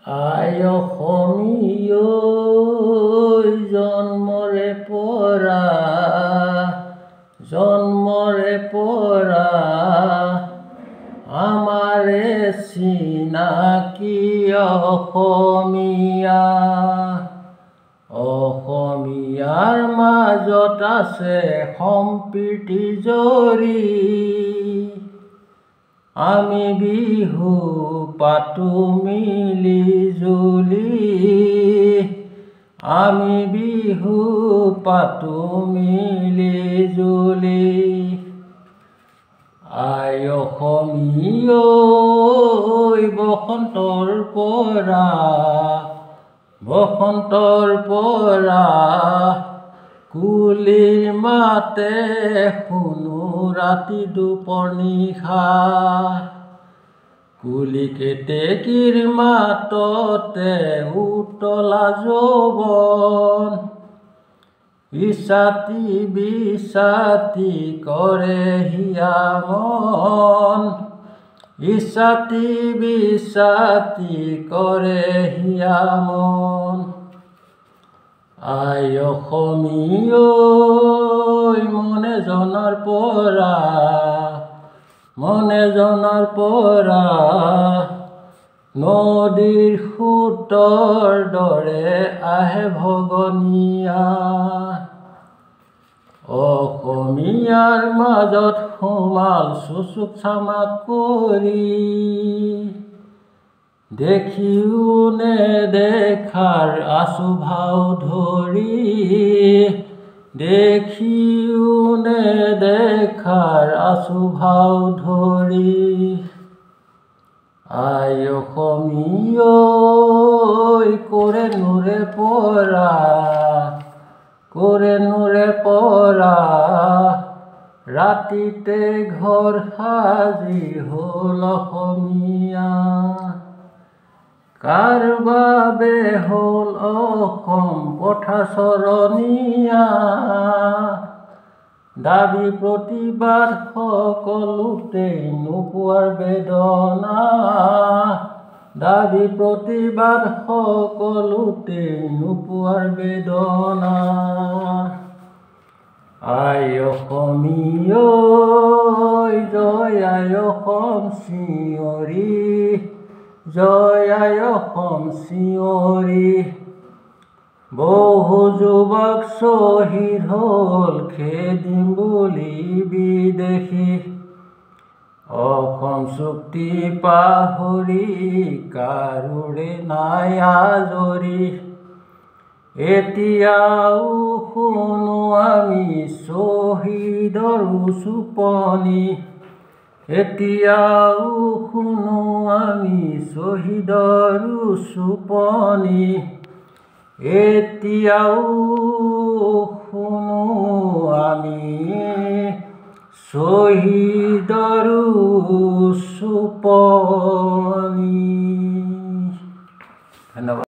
আই অসমীয়ৈ জন্মৰে পৰা আমাৰে চিনাকি অসমীয়া। অসমীয়াৰ মাজত আছে সম্প্ৰীতি জৰি, আমি বিহু পাতো মিলি জুলি, আমি বিহু পাতো মিলি জুলি। আই অসমীয়ৈ বসন্তৰ পৰা কুলিৰ মাতে শুনো ৰাতি দুপৰ নিশা। কুলি কেতেকীৰ মাততে উতলা যৌৱন, ইছাতি বিছাতি কৰে হিয়া মন, ইছাতি বিছাতি কৰে হিয়া মন। আই অসমীয়ৈ মনে জনাৰ পৰা নদীৰ সোঁতৰ দৰে আহে ভগনীয়া। অসমীয়াৰ মাজত সোমাল চুচুক চামাক কৰি, দেখিও নেদেখাৰ আচুভাও ধৰি, দেখিও নেদেখাৰ আচুভাও ধৰি। আই অসমীয়ৈ কৰে নূৰে পৰা ৰাতিতে ঘৰ সাজি হ'ল অসমীয়া। কাৰ বাবে হ'ল অসম পথাৰ চৰণীয়া, দাবী প্ৰতিবাদ সকলোতেই নোপোৱাৰ বেদনা, দাবী প্ৰতিবাদ সকলোতেই নোপোৱাৰ বেদনা। আই অসমীয়ৈ জয় আই অসম চিঞৰি, জয় আই অসম চিঞৰি, বহু যুৱক শ্বহীদ হ'ল খেদিম বুলি বিদেশী। অসম চুক্তি পাহৰি কাৰোৰে নাই আজৰি, এতিয়াও শুনো আমি শ্বহীদৰ উচুপনি, এতিয়াও শুনো আমি শ্বহীদৰ উচুপনি, এতিয়াও শুনো আমি শ্বহীদৰ উচুপনি। ধন্যবাদ।